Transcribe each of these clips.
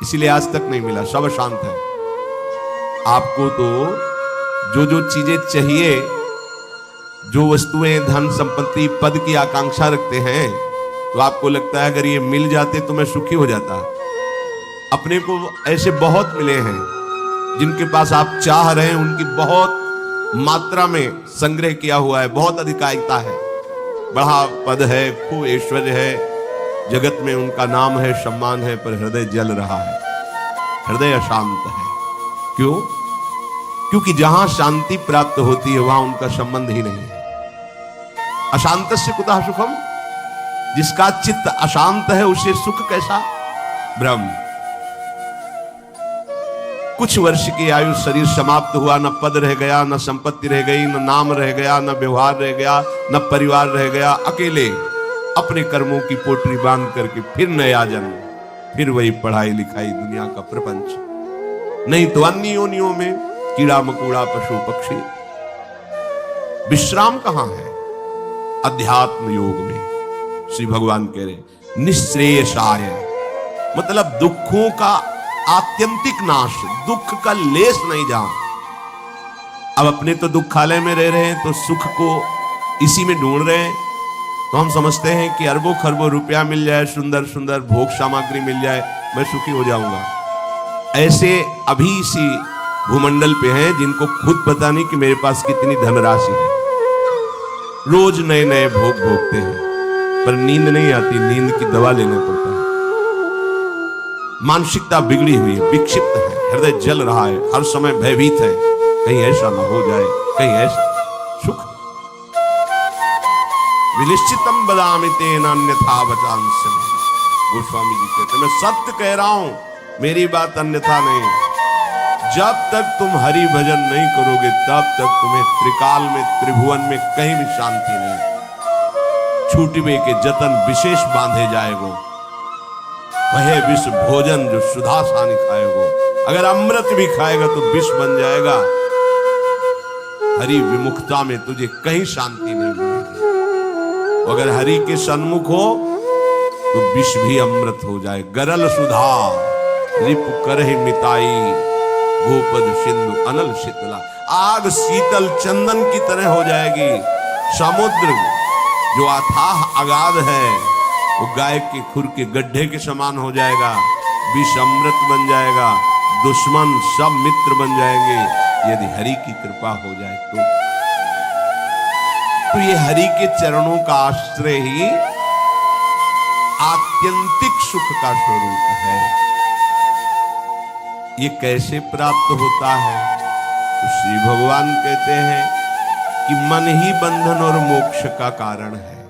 इसलिए आज तक नहीं मिला, सब अशांत है। आपको तो जो जो चीजें चाहिए, जो वस्तुएं, धन संपत्ति, पद की आकांक्षा रखते हैं, तो आपको लगता है अगर ये मिल जाते तो मैं सुखी हो जाता। अपने को ऐसे बहुत मिले हैं जिनके पास आप चाह रहे हैं, उनकी बहुत मात्रा में संग्रह किया हुआ है, बहुत अधिकारिता है, बड़ा पद है, खूब ऐश्वर्य है, जगत में उनका नाम है, सम्मान है, पर हृदय जल रहा है, हृदय अशांत है। क्यों? क्योंकि जहां शांति प्राप्त होती है वहां उनका संबंध ही नहीं है। अशांतस्य कुतः सुखम, जिसका चित्त अशांत है उसे सुख कैसा? ब्रह्म। कुछ वर्ष की आयु, शरीर समाप्त हुआ, न पद रह गया, न संपत्ति रह गई, न नाम रह गया, न व्यवहार रह गया, न परिवार रह गया, अकेले अपने कर्मों की पोटली बांध करके फिर नया जन्म, फिर वही पढ़ाई लिखाई, दुनिया का प्रपंच। नहीं तो अन्य योनियों में कीड़ा मकोड़ा, पशु पक्षी। विश्राम कहां है? अध्यात्म योग में। श्री भगवान कह रहे निःश्रेयसाय, मतलब दुखों का आत्यंतिक नाश, दुख का लेस नहीं जहां। अब अपने तो दुखालय में रह रहे हैं तो सुख को इसी में ढूंढ रहे हैं, तो हम समझते हैं कि अरबों खरबों रुपया मिल जाए, सुंदर सुंदर भोग सामग्री मिल जाए, मैं सुखी हो जाऊंगा। ऐसे अभी इसी भूमंडल पे हैं जिनको खुद पता नहीं कि मेरे पास कितनी धनराशि है, रोज नए नए भोग भोगते हैं, पर नींद नहीं आती, नींद की दवा लेना पड़ता है। मानसिकता बिगड़ी हुई है, विक्षिप्त है, हृदय जल रहा है, हर समय भयभीत है, कहीं ऐसा ना हो जाए, कहीं ऐसा। सुख विनिश्चितम बदामि तेन अन्यथा वचांस्यमि। गोस्वामी जी कहते मैं सत्य कह रहा हूं, मेरी बात अन्यथा नहीं। जब तक तुम हरि भजन नहीं करोगे तब तक तुम्हें त्रिकाल में, त्रिभुवन में कहीं भी शांति नहीं। छूटवे के जतन विशेष बांधे जाएगो, वह विष भोजन जो सुधा सानी खाएगो। अगर अमृत भी खाएगा तो विष बन जाएगा। हरि विमुखता में तुझे कहीं शांति नहीं मिलेगी। अगर हरि के सन्मुख हो तो विष भी अमृत हो जाए। गरल सुधा रिप करहि मिताई, गोपद सिंधु अनल शीतला। आग शीतल चंदन की तरह हो जाएगी। समुद्र जो अथाह अगाध है वो गाय के खुर के गड्ढे के समान हो जाएगा। विष अमृत बन जाएगा, दुश्मन सब मित्र बन जाएंगे यदि हरि की कृपा हो जाए तो ये हरि के चरणों का आश्रय ही आत्यंतिक सुख का स्वरूप है। ये कैसे प्राप्त होता है? तो श्री भगवान कहते हैं कि मन ही बंधन और मोक्ष का कारण है।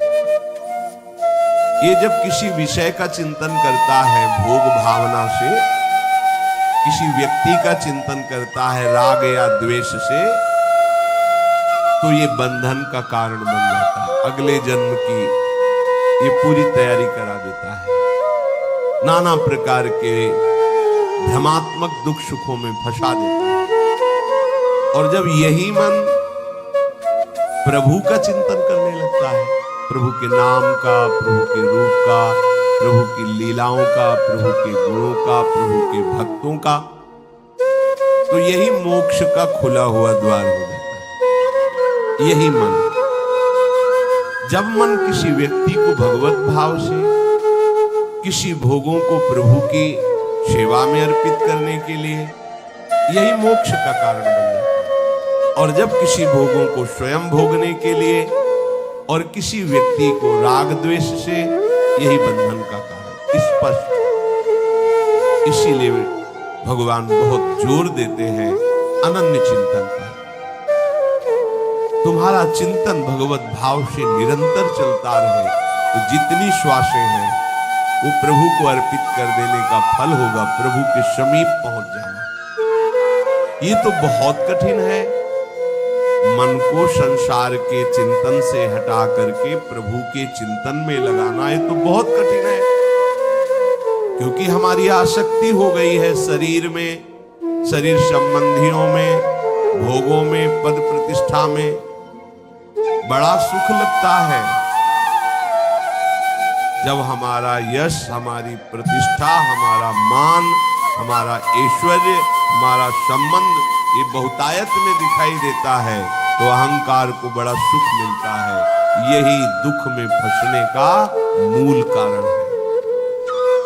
ये जब किसी विषय का चिंतन करता है भोग भावना से, किसी व्यक्ति का चिंतन करता है राग या द्वेष से, तो ये बंधन का कारण बन जाता है। अगले जन्म की ये पूरी तैयारी करा देता है। नाना प्रकार के भ्रमात्मक दुख सुखों में फंसा देता है। और जब यही मन प्रभु का चिंतन करने लगता है, प्रभु के नाम का, प्रभु के रूप का, प्रभु की लीलाओं का, प्रभु के गुणों का, प्रभु के भक्तों का, तो यही मोक्ष का खुला हुआ द्वार हो जाता है। यही मन, जब मन किसी व्यक्ति को भगवत भाव से, किसी भोगों को प्रभु की सेवा में अर्पित करने के लिए, यही मोक्ष का कारण बन जाता है। और जब किसी भोगों को स्वयं भोगने के लिए और किसी व्यक्ति को राग द्वेष से, यही बंधन का कारण स्पष्ट। इसीलिए भगवान बहुत जोर देते हैं अनन्य चिंतन का। तुम्हारा चिंतन भगवत भाव से निरंतर चलता रहे तो जितनी श्वासें हैं वो प्रभु को अर्पित कर देने का फल होगा, प्रभु के समीप पहुंच जाना। ये तो बहुत कठिन है। मन को संसार के चिंतन से हटा करके प्रभु के चिंतन में लगाना, ये तो बहुत कठिन है। क्योंकि हमारी आसक्ति हो गई है शरीर में, शरीर संबंधियों में, भोगों में, पद प्रतिष्ठा में। बड़ा सुख लगता है जब हमारा यश, हमारी प्रतिष्ठा, हमारा मान हमारा ऐश्वर्य, हमारा संबंध ये बहुतायत में दिखाई देता है तो अहंकार को बड़ा सुख मिलता है। यही दुख में फंसने का मूल कारण है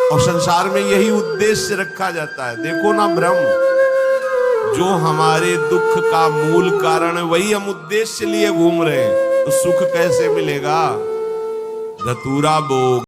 और संसार में यही उद्देश्य रखा जाता है। देखो ना ब्रह्म, जो हमारे दुख का मूल कारण है वही हम उद्देश्य लिए घूम रहे हैं, तो सुख कैसे मिलेगा? धतूरा भोग